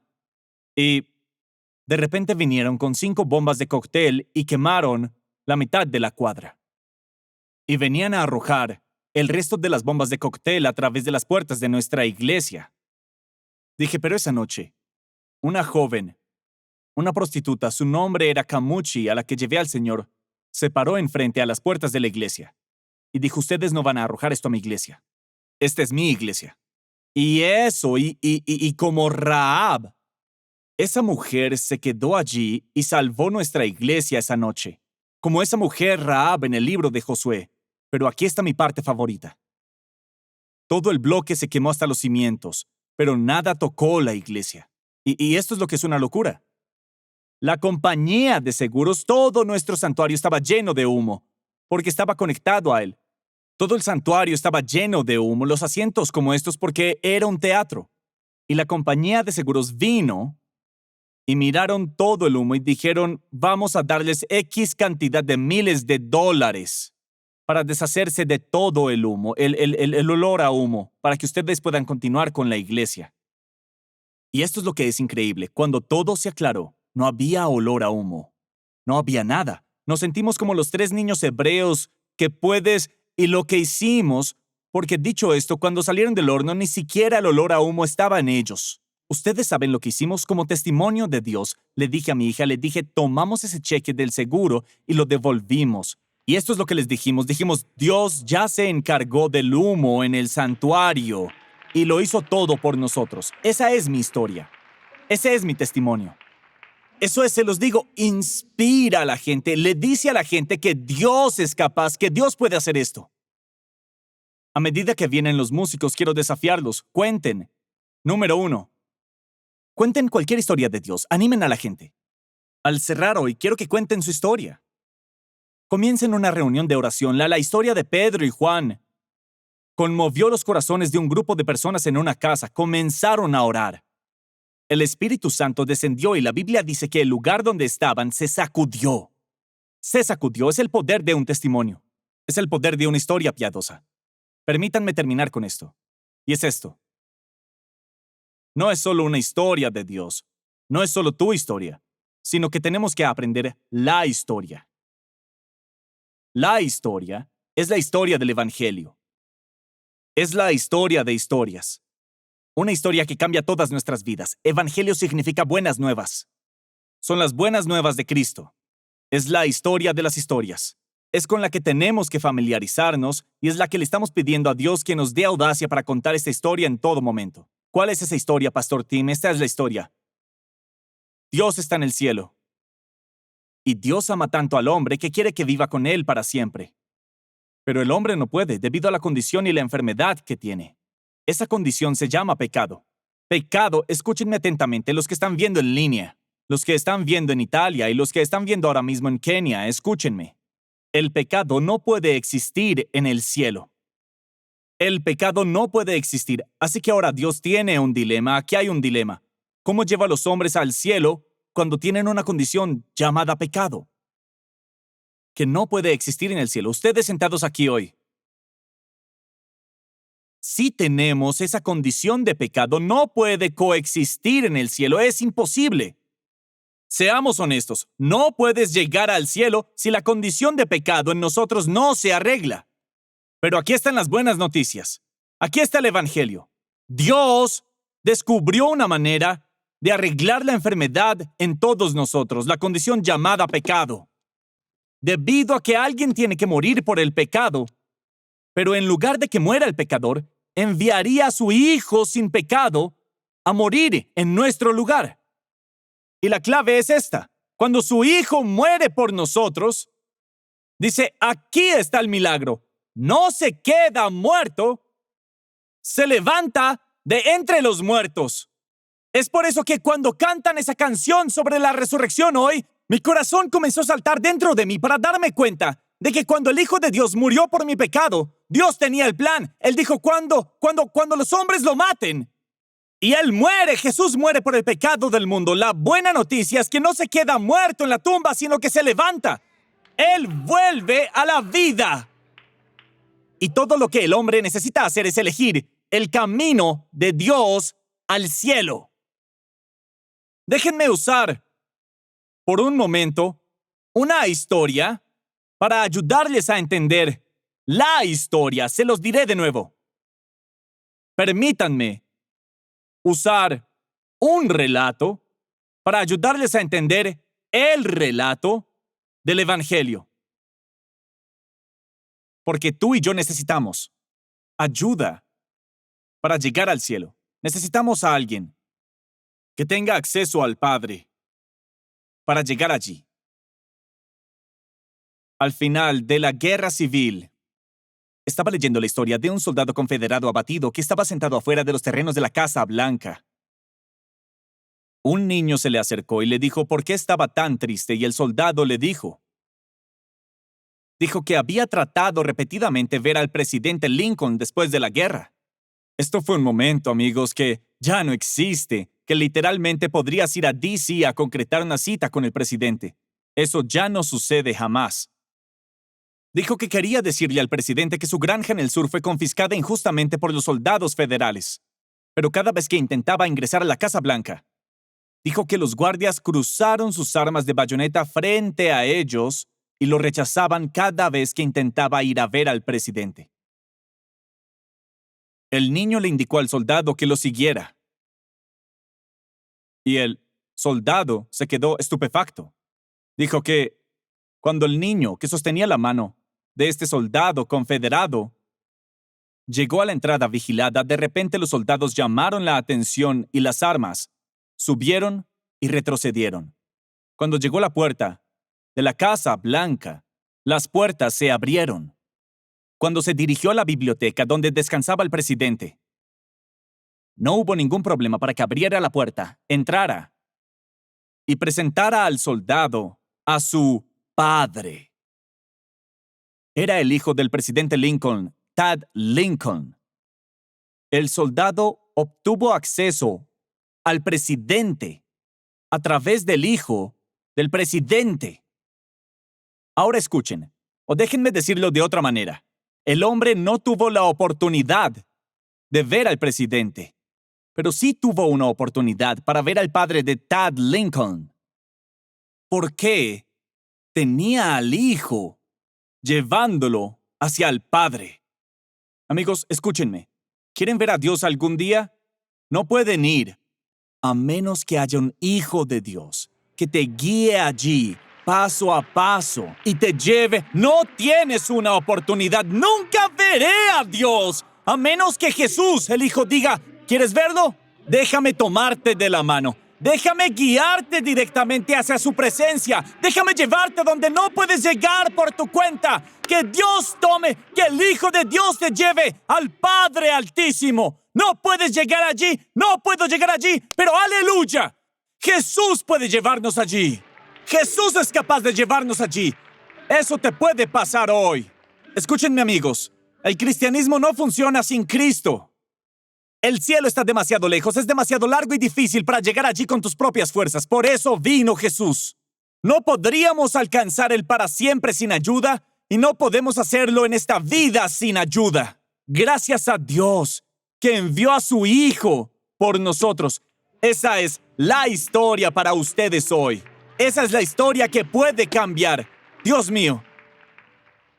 A: Y de repente vinieron con 5 bombas de cóctel y quemaron la mitad de la cuadra. Y venían a arrojar el resto de las bombas de cóctel a través de las puertas de nuestra iglesia. Dije, pero esa noche, una joven, una prostituta, su nombre era Camuchi, a la que llevé al Señor, se paró enfrente a las puertas de la iglesia y dijo, ustedes no van a arrojar esto a mi iglesia. Esta es mi iglesia. Y eso, y como Rahab, esa mujer se quedó allí y salvó nuestra iglesia esa noche, como esa mujer Rahab en el libro de Josué. Pero aquí está mi parte favorita. Todo el bloque se quemó hasta los cimientos, pero nada tocó la iglesia. Y esto es lo que es una locura. La compañía de seguros, todo nuestro santuario estaba lleno de humo, porque estaba conectado a él. Todo el santuario estaba lleno de humo, los asientos como estos, porque era un teatro. Y la compañía de seguros vino y miraron todo el humo y dijeron, vamos a darles X cantidad de miles de dólares para deshacerse de todo el humo, el olor a humo, para que ustedes puedan continuar con la iglesia. Y esto es lo que es increíble. Cuando todo se aclaró, no había olor a humo. No había nada. Nos sentimos como los 3 niños hebreos y lo que hicimos, porque dicho esto, cuando salieron del horno, ni siquiera el olor a humo estaba en ellos. Ustedes saben lo que hicimos como testimonio de Dios. Le dije a mi hija, tomamos ese cheque del seguro y lo devolvimos. Y esto es lo que les dijimos. Dijimos, Dios ya se encargó del humo en el santuario y lo hizo todo por nosotros. Esa es mi historia. Ese es mi testimonio. Eso es, se los digo, inspira a la gente, le dice a la gente que Dios es capaz, que Dios puede hacer esto. A medida que vienen los músicos, quiero desafiarlos. Cuenten. Número 1. Cuenten cualquier historia de Dios. Animen a la gente. Al cerrar hoy, quiero que cuenten su historia. Comiencen una reunión de oración. La historia de Pedro y Juan conmovió los corazones de un grupo de personas en una casa. Comenzaron a orar. El Espíritu Santo descendió y la Biblia dice que el lugar donde estaban se sacudió. se sacudió. Es el poder de un testimonio. Es el poder de una historia piadosa. Permítanme terminar con esto. Y es esto. No es solo una historia de Dios. No es solo tu historia, sino que tenemos que aprender la historia. La historia es la historia del Evangelio. Es la historia de historias. Una historia que cambia todas nuestras vidas. Evangelio significa buenas nuevas. Son las buenas nuevas de Cristo. Es la historia de las historias. Es con la que tenemos que familiarizarnos y es la que le estamos pidiendo a Dios que nos dé audacia para contar esta historia en todo momento. ¿Cuál es esa historia, Pastor Tim? Esta es la historia. Dios está en el cielo. Y Dios ama tanto al hombre que quiere que viva con él para siempre. Pero el hombre no puede debido a la condición y la enfermedad que tiene. Esa condición se llama pecado. Pecado, escúchenme atentamente, los que están viendo en línea, los que están viendo en Italia y los que están viendo ahora mismo en Kenia, escúchenme. El pecado no puede existir en el cielo. El pecado no puede existir, así que ahora Dios tiene un dilema, aquí hay un dilema. ¿Cómo lleva a los hombres al cielo cuando tienen una condición llamada pecado? Que no puede existir en el cielo. Ustedes sentados aquí hoy. Si tenemos esa condición de pecado, no puede coexistir en el cielo, es imposible. Seamos honestos, no puedes llegar al cielo si la condición de pecado en nosotros no se arregla. Pero aquí están las buenas noticias. Aquí está el Evangelio. Dios descubrió una manera de arreglar la enfermedad en todos nosotros, la condición llamada pecado. Debido a que alguien tiene que morir por el pecado, pero en lugar de que muera el pecador, enviaría a su Hijo sin pecado a morir en nuestro lugar. Y la clave es esta. Cuando su Hijo muere por nosotros, dice, aquí está el milagro. No se queda muerto, se levanta de entre los muertos. Es por eso que cuando cantan esa canción sobre la resurrección hoy, mi corazón comenzó a saltar dentro de mí para darme cuenta de que cuando el Hijo de Dios murió por mi pecado, Dios tenía el plan. Él dijo, cuando los hombres lo maten. Y Él muere, Jesús muere por el pecado del mundo. La buena noticia es que no se queda muerto en la tumba, sino que se levanta. Él vuelve a la vida. Y todo lo que el hombre necesita hacer es elegir el camino de Dios al cielo. Déjenme usar, por un momento, una historia para ayudarles a entender la historia. Se los diré de nuevo. Permítanme usar un relato para ayudarles a entender el relato del Evangelio. Porque tú y yo necesitamos ayuda para llegar al cielo. Necesitamos a alguien que tenga acceso al Padre para llegar allí. Al final de la guerra civil, estaba leyendo la historia de un soldado confederado abatido que estaba sentado afuera de los terrenos de la Casa Blanca. Un niño se le acercó y le dijo por qué estaba tan triste y el soldado le dijo que había tratado repetidamente ver al presidente Lincoln después de la guerra. Esto fue un momento, amigos, que ya no existe, que literalmente podrías ir a DC a concretar una cita con el presidente. Eso ya no sucede jamás. Dijo que quería decirle al presidente que su granja en el sur fue confiscada injustamente por los soldados federales. Pero cada vez que intentaba ingresar a la Casa Blanca, dijo que los guardias cruzaron sus armas de bayoneta frente a ellos y lo rechazaban cada vez que intentaba ir a ver al presidente. El niño le indicó al soldado que lo siguiera. Y el soldado se quedó estupefacto. Dijo que cuando el niño que sostenía la mano de este soldado confederado llegó a la entrada vigilada, de repente los soldados llamaron la atención y las armas subieron y retrocedieron. Cuando llegó a la puerta de la Casa Blanca, las puertas se abrieron. Cuando se dirigió a la biblioteca donde descansaba el presidente, no hubo ningún problema para que abriera la puerta, entrara y presentara al soldado a su padre. Era el hijo del presidente Lincoln, Tad Lincoln. El soldado obtuvo acceso al presidente a través del hijo del presidente. Ahora escuchen, o déjenme decirlo de otra manera. El hombre no tuvo la oportunidad de ver al presidente, pero sí tuvo una oportunidad para ver al padre de Tad Lincoln. ¿Por qué tenía al hijo llevándolo hacia el padre? Amigos, escúchenme. ¿Quieren ver a Dios algún día? No pueden ir a menos que haya un hijo de Dios que te guíe allí paso a paso y te lleve. No tienes una oportunidad. Nunca veré a Dios a menos que Jesús, el Hijo, diga, ¿quieres verlo? Déjame tomarte de la mano. Déjame guiarte directamente hacia su presencia. Déjame llevarte donde no puedes llegar por tu cuenta. Que Dios tome, que el Hijo de Dios te lleve al Padre Altísimo. No puedes llegar allí, no puedo llegar allí, pero aleluya. Jesús puede llevarnos allí. Jesús es capaz de llevarnos allí. Eso te puede pasar hoy. Escúchenme, amigos. El cristianismo no funciona sin Cristo. El cielo está demasiado lejos, es demasiado largo y difícil para llegar allí con tus propias fuerzas. Por eso vino Jesús. No podríamos alcanzar el para siempre sin ayuda y no podemos hacerlo en esta vida sin ayuda. Gracias a Dios que envió a su Hijo por nosotros. Esa es la historia para ustedes hoy. Esa es la historia que puede cambiar. Dios mío.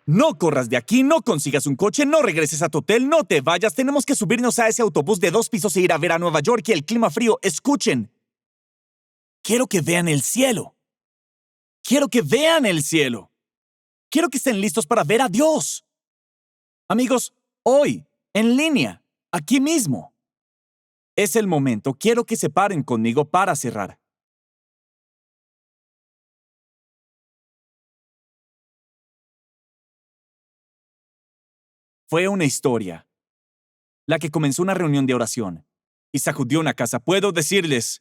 A: No corras de aquí, no consigas un coche, no regreses a tu hotel, no te vayas. Tenemos que subirnos a ese autobús de 2 pisos e ir a ver a Nueva York y el clima frío. Escuchen. Quiero que vean el cielo. Quiero que vean el cielo. Quiero que estén listos para ver a Dios. Amigos, hoy, en línea, aquí mismo. Es el momento. Quiero que se paren conmigo para cerrar. Fue una historia, la que comenzó una reunión de oración y sacudió una casa. Puedo decirles,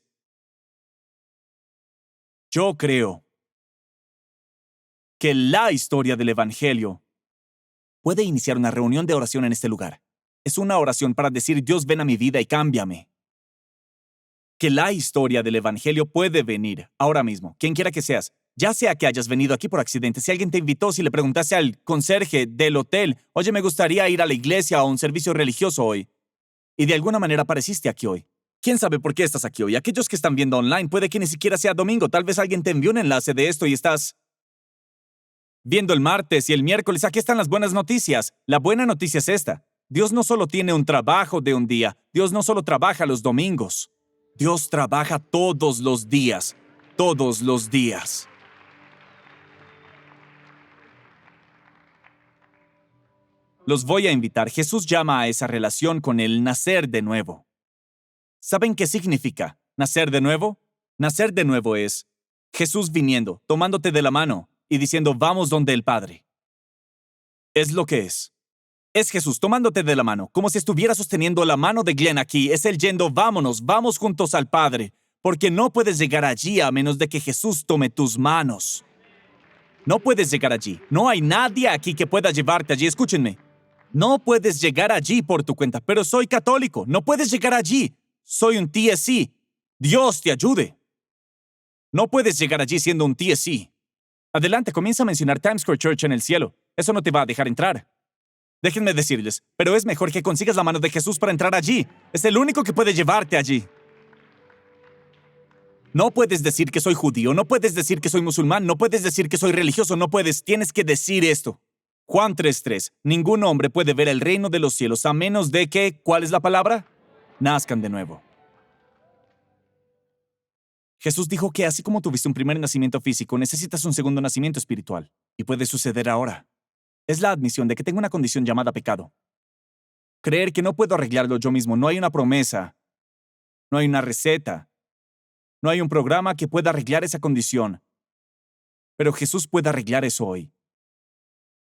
A: yo creo que la historia del Evangelio puede iniciar una reunión de oración en este lugar. Es una oración para decir, Dios, ven a mi vida y cámbiame. Que la historia del Evangelio puede venir ahora mismo, quien quiera que seas. Ya sea que hayas venido aquí por accidente, si alguien te invitó, si le preguntaste al conserje del hotel, oye, me gustaría ir a la iglesia o a un servicio religioso hoy, y de alguna manera apareciste aquí hoy. ¿Quién sabe por qué estás aquí hoy? Aquellos que están viendo online, puede que ni siquiera sea domingo, tal vez alguien te envió un enlace de esto y estás viendo el martes y el miércoles. Aquí están las buenas noticias. La buena noticia es esta. Dios no solo tiene un trabajo de un día, Dios no solo trabaja los domingos. Dios trabaja todos los días, todos los días. Los voy a invitar. Jesús llama a esa relación con el nacer de nuevo. ¿Saben qué significa nacer de nuevo? Nacer de nuevo es Jesús viniendo, tomándote de la mano y diciendo, vamos donde el Padre. Es lo que es. Es Jesús tomándote de la mano, como si estuviera sosteniendo la mano de Glenn aquí. Es Él yendo, vámonos, vamos juntos al Padre, porque no puedes llegar allí a menos de que Jesús tome tus manos. No puedes llegar allí. No hay nadie aquí que pueda llevarte allí. Escúchenme. No puedes llegar allí por tu cuenta, pero soy católico. No puedes llegar allí. Soy un TSC. Dios te ayude. No puedes llegar allí siendo un TSC. Adelante, comienza a mencionar Times Square Church en el cielo. Eso no te va a dejar entrar. Déjenme decirles, pero es mejor que consigas la mano de Jesús para entrar allí. Es el único que puede llevarte allí. No puedes decir que soy judío, no puedes decir que soy musulmán, no puedes decir que soy religioso, no puedes, tienes que decir esto. Juan 3:3. Ningún hombre puede ver el reino de los cielos a menos de que, ¿cuál es la palabra? Nazcan de nuevo. Jesús dijo que así como tuviste un primer nacimiento físico, necesitas un segundo nacimiento espiritual. Y puede suceder ahora. Es la admisión de que tengo una condición llamada pecado. Creer que no puedo arreglarlo yo mismo. No hay una promesa. No hay una receta. No hay un programa que pueda arreglar esa condición. Pero Jesús puede arreglar eso hoy.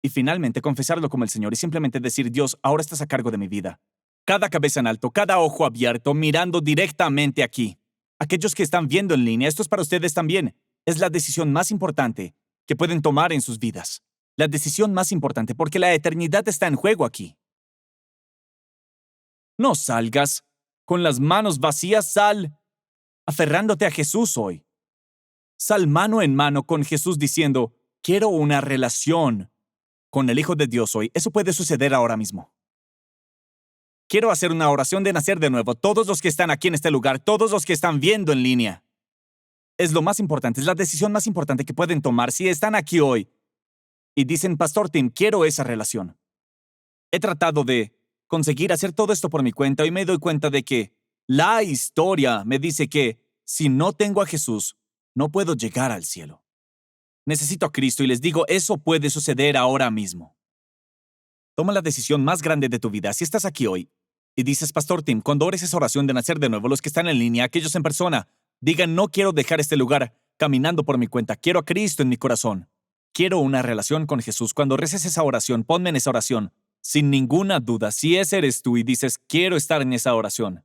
A: Y finalmente confesarlo como el Señor y simplemente decir, Dios, ahora estás a cargo de mi vida. Cada cabeza en alto, cada ojo abierto, mirando directamente aquí. Aquellos que están viendo en línea, esto es para ustedes también. Es la decisión más importante que pueden tomar en sus vidas. La decisión más importante, porque la eternidad está en juego aquí. No salgas con las manos vacías, sal aferrándote a Jesús hoy. Sal mano en mano con Jesús diciendo, quiero una relación con el Hijo de Dios hoy. Eso puede suceder ahora mismo. Quiero hacer una oración de nacer de nuevo. Todos los que están aquí en este lugar, todos los que están viendo en línea. Es lo más importante, es la decisión más importante que pueden tomar si están aquí hoy y dicen, Pastor Tim, quiero esa relación. He tratado de conseguir hacer todo esto por mi cuenta y me doy cuenta de que la historia me dice que si no tengo a Jesús, no puedo llegar al cielo. Necesito a Cristo y les digo, eso puede suceder ahora mismo. Toma la decisión más grande de tu vida. Si estás aquí hoy y dices, Pastor Tim, cuando ores esa oración de nacer de nuevo, los que están en línea, aquellos en persona, digan, no quiero dejar este lugar caminando por mi cuenta. Quiero a Cristo en mi corazón. Quiero una relación con Jesús. Cuando reces esa oración, ponme en esa oración. Sin ninguna duda, si ese eres tú y dices, quiero estar en esa oración.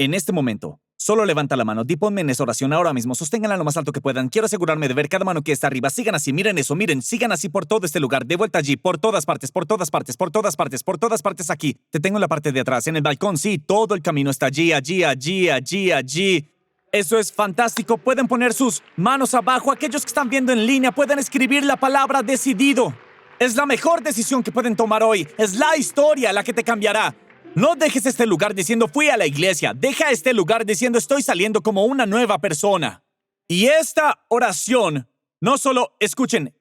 A: En este momento, solo levanta la mano, ponme en esa oración ahora mismo, sosténganla lo más alto que puedan. Quiero asegurarme de ver cada mano que está arriba. Sigan así, miren eso, miren, sigan así por todo este lugar, de vuelta allí, por todas partes, por todas partes, por todas partes, por todas partes aquí. Te tengo en la parte de atrás, en el balcón, sí, todo el camino está allí, allí, allí, allí, allí. Eso es fantástico. Pueden poner sus manos abajo. Aquellos que están viendo en línea pueden escribir la palabra decidido. Es la mejor decisión que pueden tomar hoy. Es la historia la que te cambiará. No dejes este lugar diciendo fui a la iglesia. Deja este lugar diciendo estoy saliendo como una nueva persona. Y esta oración,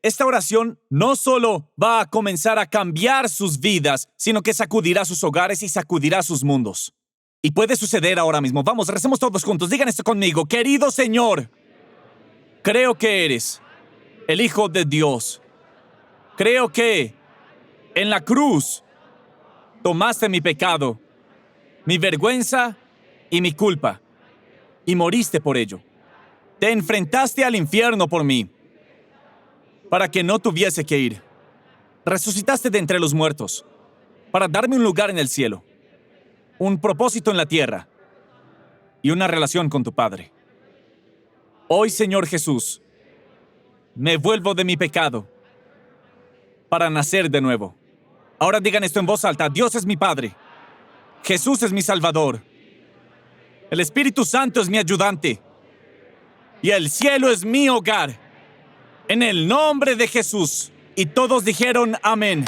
A: esta oración no solo va a comenzar a cambiar sus vidas, sino que sacudirá sus hogares y sacudirá sus mundos. Y puede suceder ahora mismo. Vamos, recemos todos juntos. Digan esto conmigo. Querido Señor, creo que eres el Hijo de Dios. Creo que en la cruz tomaste mi pecado, mi vergüenza y mi culpa, y moriste por ello. Te enfrentaste al infierno por mí, para que no tuviese que ir. Resucitaste de entre los muertos, para darme un lugar en el cielo, un propósito en la tierra y una relación con tu Padre. Hoy, Señor Jesús, me vuelvo de mi pecado para nacer de nuevo. Ahora digan esto en voz alta. Dios es mi Padre. Jesús es mi Salvador. El Espíritu Santo es mi ayudante. Y el cielo es mi hogar. En el nombre de Jesús. Y todos dijeron amén.